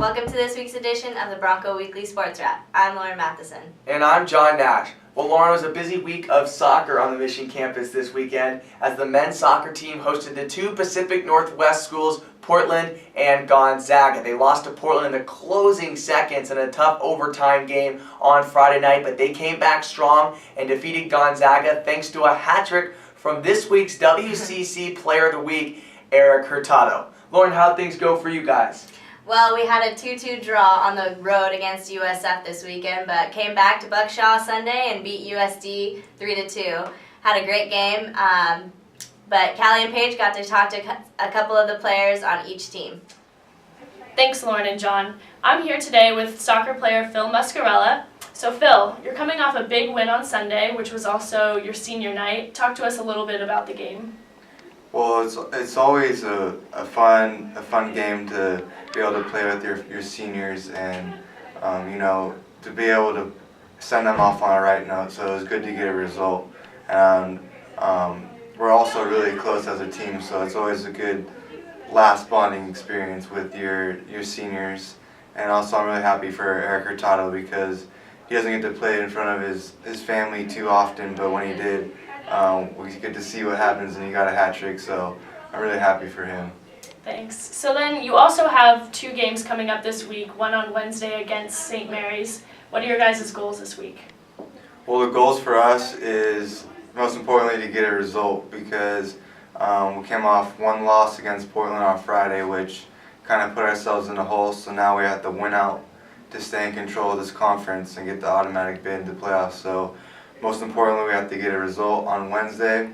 Welcome to this week's edition of the Bronco Weekly Sports Wrap. I'm Lauren Matheson. And I'm John Nash. Well, Lauren, it was a busy week of soccer on the Mission campus this weekend as the men's soccer team hosted the two Pacific Northwest schools, Portland and Gonzaga. They lost to Portland in the closing seconds in a tough overtime game on Friday night, but they came back strong and defeated Gonzaga thanks to a hat trick from this week's WCC Player of the Week, Eric Hurtado. Lauren, how'd things go for you guys? Well, we had a 2-2 draw on the road against USF this weekend, but came back to Buckshaw Sunday and beat USD 3-2. Had a great game, but Cali and Paige got to talk to a couple of the players on each team. Thanks, Lauren and John. I'm here today with soccer player Phil Muscarella. So Phil, you're coming off a big win on Sunday, which was also your senior night. Talk to us a little bit about the game. Well, it's always a fun game to be able to play with your seniors and to be able to send them off on a right note. So it was good to get a result, and we're also really close as a team. So it's always a good last bonding experience with your seniors. And also I'm really happy for Eric Hurtado because he doesn't get to play in front of his family too often, but when he did, we get to see what happens, and he got a hat trick, so I'm really happy for him. Thanks. So then you also have two games coming up this week, one on Wednesday against St. Mary's. What are your guys' goals this week? Well, the goals for us is, most importantly, to get a result because we came off one loss against Portland on Friday, which kind of put ourselves in a hole, so now we have to win out to stay in control of this conference and get the automatic bid into playoffs. So most importantly, we have to get a result on Wednesday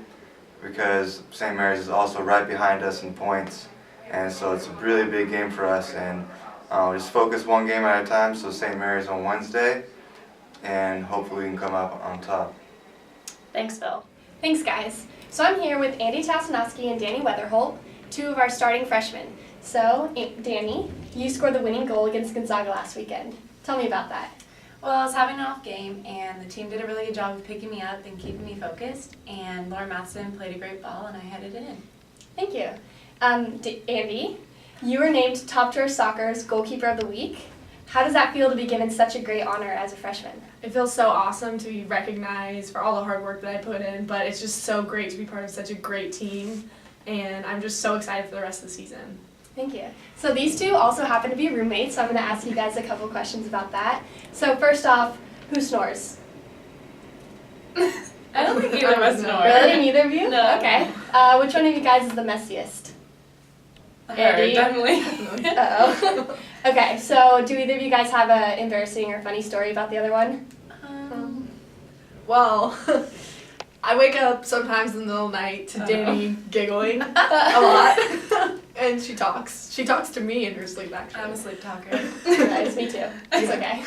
because St. Mary's is also right behind us in points. And so it's a really big game for us, and just focus one game at a time. So St. Mary's on Wednesday, and hopefully we can come up on top. Thanks, Phil. Thanks, guys. So I'm here with Andi Tostanoski and Dani Weatherholt, two of our starting freshmen. So, Dani, you scored the winning goal against Gonzaga last weekend. Tell me about that. Well, I was having an off game, and the team did a really good job of picking me up and keeping me focused, and Lauren Matheson played a great ball, and I headed it in. Thank you. Andi, you were named Top Drawer Soccer's Goalkeeper of the Week. How does that feel to be given such a great honor as a freshman? It feels so awesome to be recognized for all the hard work that I put in, but it's just so great to be part of such a great team, and I'm just so excited for the rest of the season. Thank you. So these two also happen to be roommates, so I'm going to ask you guys a couple questions about that. So first off, who snores? I don't think either of us snore. Really? Neither of you? No. Okay. Which one of you guys is the messiest? Andi? Definitely. Uh-oh. Okay, so do either of you guys have an embarrassing or funny story about the other one? Well, I wake up sometimes in the middle of the night to Dani giggling a lot, and she talks. She talks to me in her sleep, actually. I'm a sleep talker. Nice, me too. It's okay.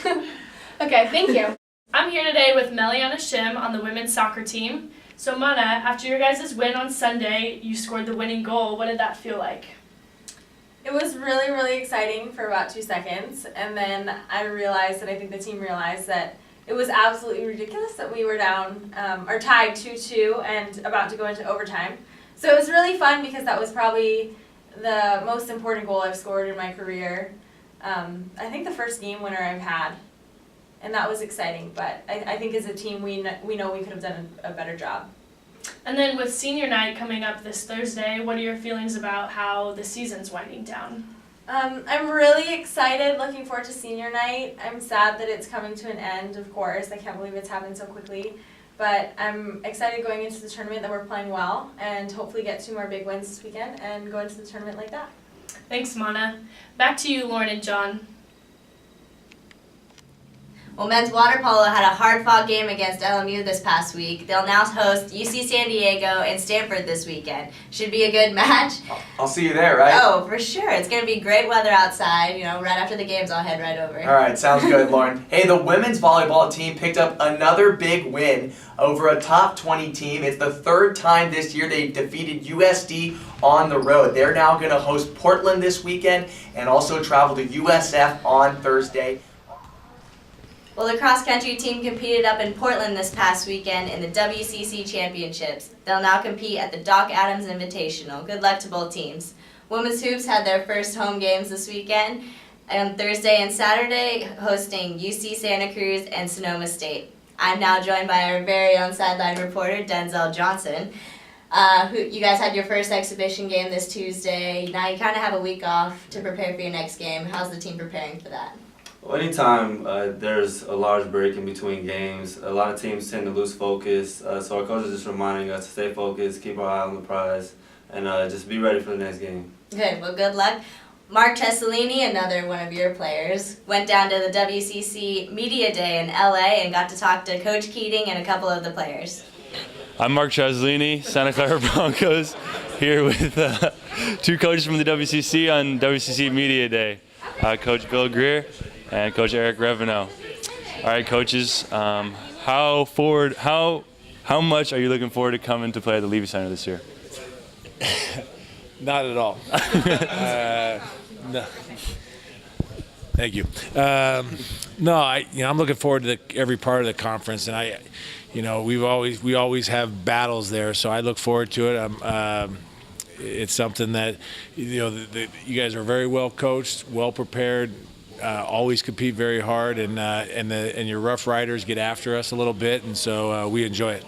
Okay, thank you. I'm here today with Meleana Shim on the women's soccer team. So Mana, after your guys' win on Sunday, you scored the winning goal. What did that feel like? It was really, really exciting for about 2 seconds, and then I realized, and I think the team realized, that it was absolutely ridiculous that we were down, or tied 2-2 and about to go into overtime. So it was really fun because that was probably the most important goal I've scored in my career. I think the first game winner I've had, and that was exciting, but I think as a team we know we could have done a better job. And then with senior night coming up this Thursday, what are your feelings about how the season's winding down? I'm really excited, looking forward to senior night. I'm sad that it's coming to an end, of course. I can't believe it's happened so quickly. But I'm excited going into the tournament that we're playing well and hopefully get 2 more big wins this weekend and go into the tournament like that. Thanks, Mana. Back to you, Lauren and John. Well, men's water polo had a hard-fought game against LMU this past week. They'll now host UC San Diego and Stanford this weekend. Should be a good match. I'll see you there, right? Oh, for sure. It's going to be great weather outside. Right after the games, I'll head right over. All right, sounds good, Lauren. Hey, the women's volleyball team picked up another big win over a top 20 team. It's the 3rd time this year they've defeated USD on the road. They're now going to host Portland this weekend and also travel to USF on Thursday. Well, the cross-country team competed up in Portland this past weekend in the WCC Championships. They'll now compete at the Doc Adams Invitational. Good luck to both teams. Women's hoops had their first home games this weekend. on Thursday and Saturday, hosting UC Santa Cruz and Sonoma State. I'm now joined by our very own sideline reporter, Denzel Johnson. Who you guys had your first exhibition game this Tuesday. Now you kind of have a week off to prepare for your next game. How's the team preparing for that? Well, anytime there's a large break in between games, a lot of teams tend to lose focus. So our coach is just reminding us to stay focused, keep our eye on the prize, and just be ready for the next game. Good. Well, good luck. Marc Trasolini, another one of your players, went down to the WCC Media Day in LA and got to talk to Coach Keating and a couple of the players. I'm Marc Trasolini, Santa Clara Broncos, here with two coaches from the WCC on WCC Media Day, Coach Bill Greer and Coach Eric Reveneau. All right, coaches, how much are you looking forward to coming to play at the Levy Center this year? Not at all. No. Thank you. I'm looking forward to every part of the conference, and we always have battles there, so I look forward to it. It's something that you guys are very well coached, well prepared, always compete very hard, and your Rough Riders get after us a little bit, and so we enjoy it.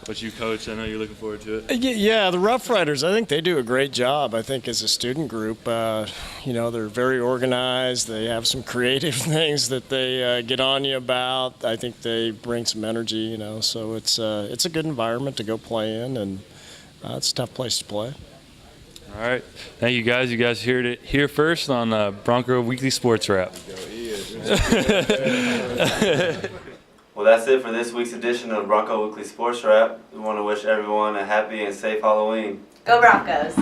But you, Coach, I know you're looking forward to it. Yeah, the Rough Riders, I think they do a great job. I think as a student group, they're very organized. They have some creative things that they get on you about. I think they bring some energy, so it's a good environment to go play in, and it's a tough place to play. All right. Thank you, guys. You guys heard it here first on Bronco Weekly Sports Wrap. Well, that's it for this week's edition of Bronco Weekly Sports Wrap. We want to wish everyone a happy and safe Halloween. Go Broncos!